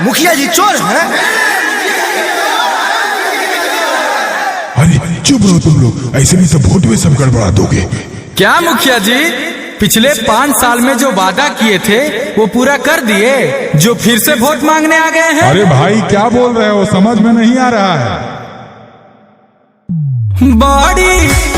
मुखिया जी चोर हैं। अरे चुप रहो तुम लोग, ऐसे भी सब वोट में सब गड़बड़ा दोगे। क्या मुखिया जी, पिछले 5 साल में जो वादा किए थे वो पूरा कर दिए, जो फिर से वोट मांगने आ गए हैं? अरे भाई क्या बोल रहे हो, समझ में नहीं आ रहा है। बड़ी